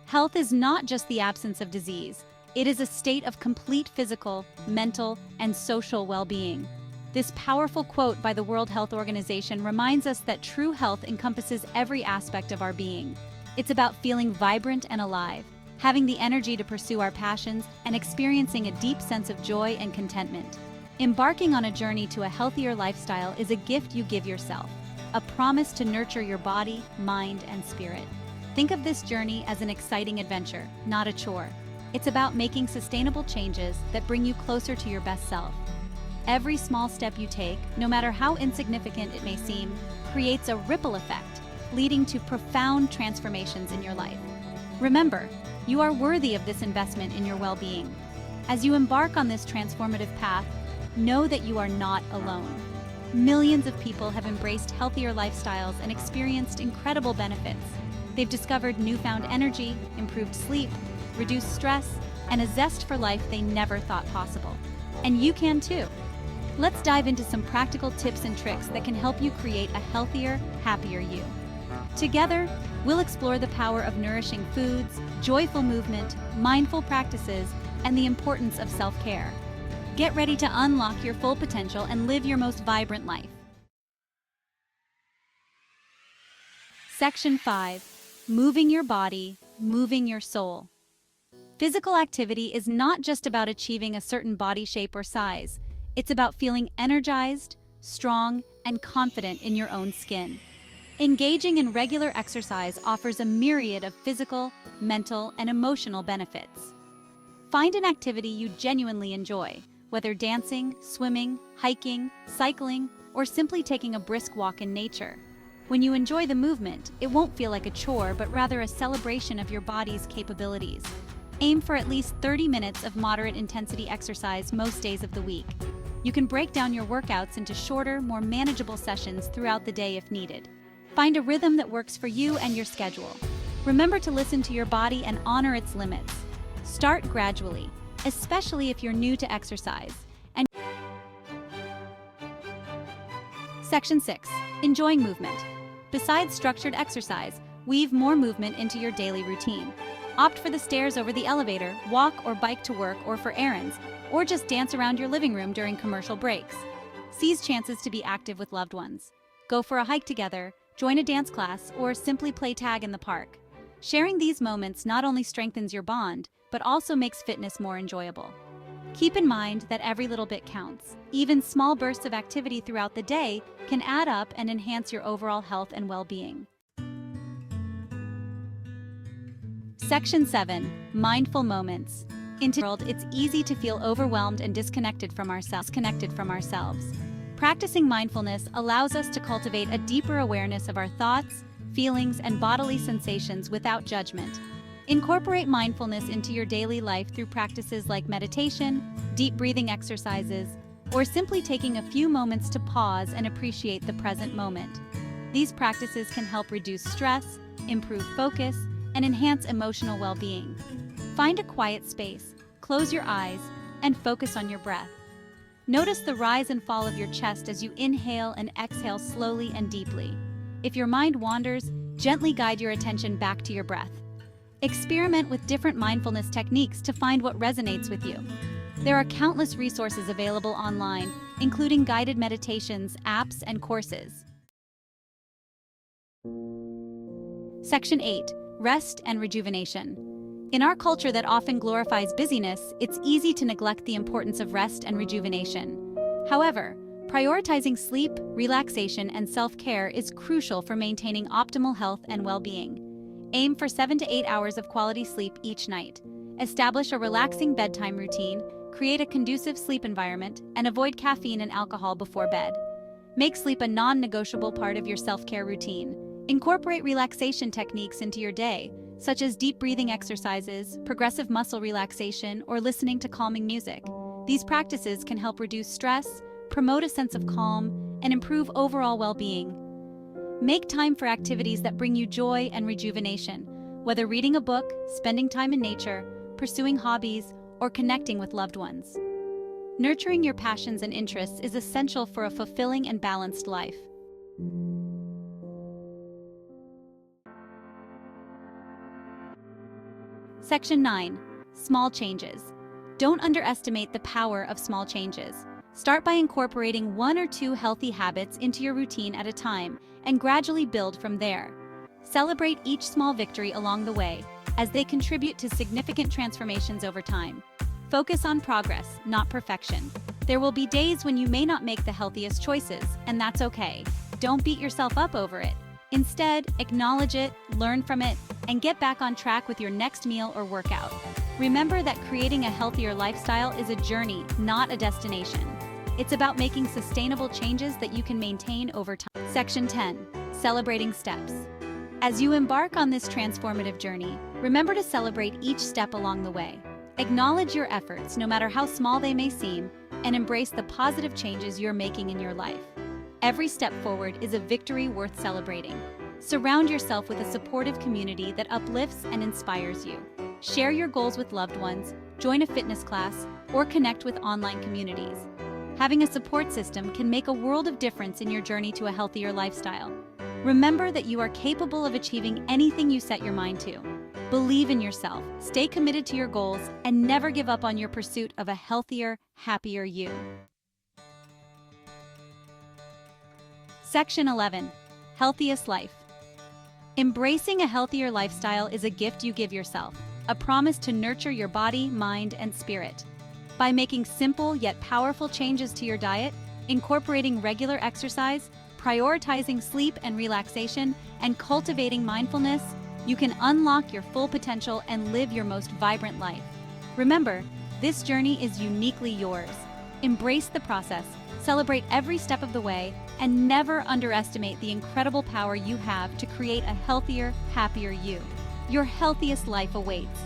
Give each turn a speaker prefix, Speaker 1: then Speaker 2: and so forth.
Speaker 1: Health is not just the absence of disease, it is a state of complete physical, mental, and social well-being. This powerful quote by the World Health Organization reminds us that true health encompasses every aspect of our being. It's about feeling vibrant and alive, having the energy to pursue our passions, and experiencing a deep sense of joy and contentment. Embarking on a journey to a healthier lifestyle is a gift you give yourself, a promise to nurture your body, mind, and spirit. Think of this journey as an exciting adventure, not a chore. It's about making sustainable changes that bring you closer to your best self. Every small step you take, no matter how insignificant it may seem, creates a ripple effect, leading to profound transformations in your life. Remember, you are worthy of this investment in your well-being. As you embark on this transformative path, know that you are not alone. Millions of people have embraced healthier lifestyles and experienced incredible benefits. They've discovered newfound energy, improved sleep, reduced stress, and a zest for life they never thought possible. And you can too. Let's dive into some practical tips and tricks that can help you create a healthier, happier you. Together, we'll explore the power of nourishing foods, joyful movement, mindful practices, and the importance of self-care. Get ready to unlock your full potential and live your most vibrant life. Section 5. Moving your body, moving your soul. Physical activity is not just about achieving a certain body shape or size. It's about feeling energized, strong, and confident in your own skin. Engaging in regular exercise offers a myriad of physical, mental, and emotional benefits. Find an activity you genuinely enjoy, whether dancing, swimming, hiking, cycling, or simply taking a brisk walk in nature. When you enjoy the movement, it won't feel like a chore, but rather a celebration of your body's capabilities. Aim for at least 30 minutes of moderate intensity exercise most days of the week. You can break down your workouts into shorter, more manageable sessions throughout the day if needed. Find a rhythm that works for you and your schedule. Remember to listen to your body and honor its limits. Start gradually, especially if you're new to exercise. And Section 6. Enjoying movement. Besides structured exercise, weave more movement into your daily routine. Opt for the stairs over the elevator, walk or bike to work or for errands, or just dance around your living room during commercial breaks. Seize chances to be active with loved ones. Go for a hike together, join a dance class, or simply play tag in the park. Sharing these moments not only strengthens your bond, but also makes fitness more enjoyable. Keep in mind that every little bit counts. Even small bursts of activity throughout the day can add up and enhance your overall health and well-being. Section 7. Mindful moments. In today's world, it's easy to feel overwhelmed and disconnected from ourselves. Practicing mindfulness allows us to cultivate a deeper awareness of our thoughts, feelings, and bodily sensations without judgment. Incorporate mindfulness into your daily life through practices like meditation, deep breathing exercises, or simply taking a few moments to pause and appreciate the present moment. These practices can help reduce stress, improve focus, and enhance emotional well-being. Find a quiet space, close your eyes, and focus on your breath. Notice the rise and fall of your chest as you inhale and exhale slowly and deeply. If your mind wanders, gently guide your attention back to your breath. Experiment with different mindfulness techniques to find what resonates with you. There are countless resources available online, including guided meditations, apps, and courses. Section 8. Rest and rejuvenation. In our culture that often glorifies busyness, it's easy to neglect the importance of rest and rejuvenation. However, prioritizing sleep, relaxation, and self-care is crucial for maintaining optimal health and well-being. Aim for 7 to 8 hours of quality sleep each night. Establish a relaxing bedtime routine, create a conducive sleep environment, and avoid caffeine and alcohol before bed. Make sleep a non-negotiable part of your self-care routine. Incorporate relaxation techniques into your day, such as deep breathing exercises, progressive muscle relaxation, or listening to calming music. These practices can help reduce stress, promote a sense of calm, and improve overall well-being. Make time for activities that bring you joy and rejuvenation, whether reading a book, spending time in nature, pursuing hobbies, or connecting with loved ones. Nurturing your passions and interests is essential for a fulfilling and balanced life. Section 9. Small changes. Don't underestimate the power of small changes. Start by incorporating 1 or 2 healthy habits into your routine at a time and gradually build from there. Celebrate each small victory along the way, as they contribute to significant transformations over time. Focus on progress, not perfection. There will be days when you may not make the healthiest choices, and that's okay. Don't beat yourself up over it. Instead, acknowledge it, learn from it, and get back on track with your next meal or workout. Remember that creating a healthier lifestyle is a journey, not a destination. It's about making sustainable changes that you can maintain over time. Section 10. Celebrating steps. As you embark on this transformative journey, remember to celebrate each step along the way. Acknowledge your efforts, no matter how small they may seem, and embrace the positive changes you're making in your life. Every step forward is a victory worth celebrating. Surround yourself with a supportive community that uplifts and inspires you. Share your goals with loved ones, join a fitness class, or connect with online communities. Having a support system can make a world of difference in your journey to a healthier lifestyle. Remember that you are capable of achieving anything you set your mind to. Believe in yourself, stay committed to your goals, and never give up on your pursuit of a healthier, happier you. Section 11. Healthiest life. Embracing a healthier lifestyle is a gift you give yourself, a promise to nurture your body, mind, and spirit. By making simple yet powerful changes to your diet, incorporating regular exercise, prioritizing sleep and relaxation, and cultivating mindfulness, you can unlock your full potential and live your most vibrant life. Remember, this journey is uniquely yours. Embrace the process, celebrate every step of the way, and never underestimate the incredible power you have to create a healthier, happier you. Your healthiest life awaits.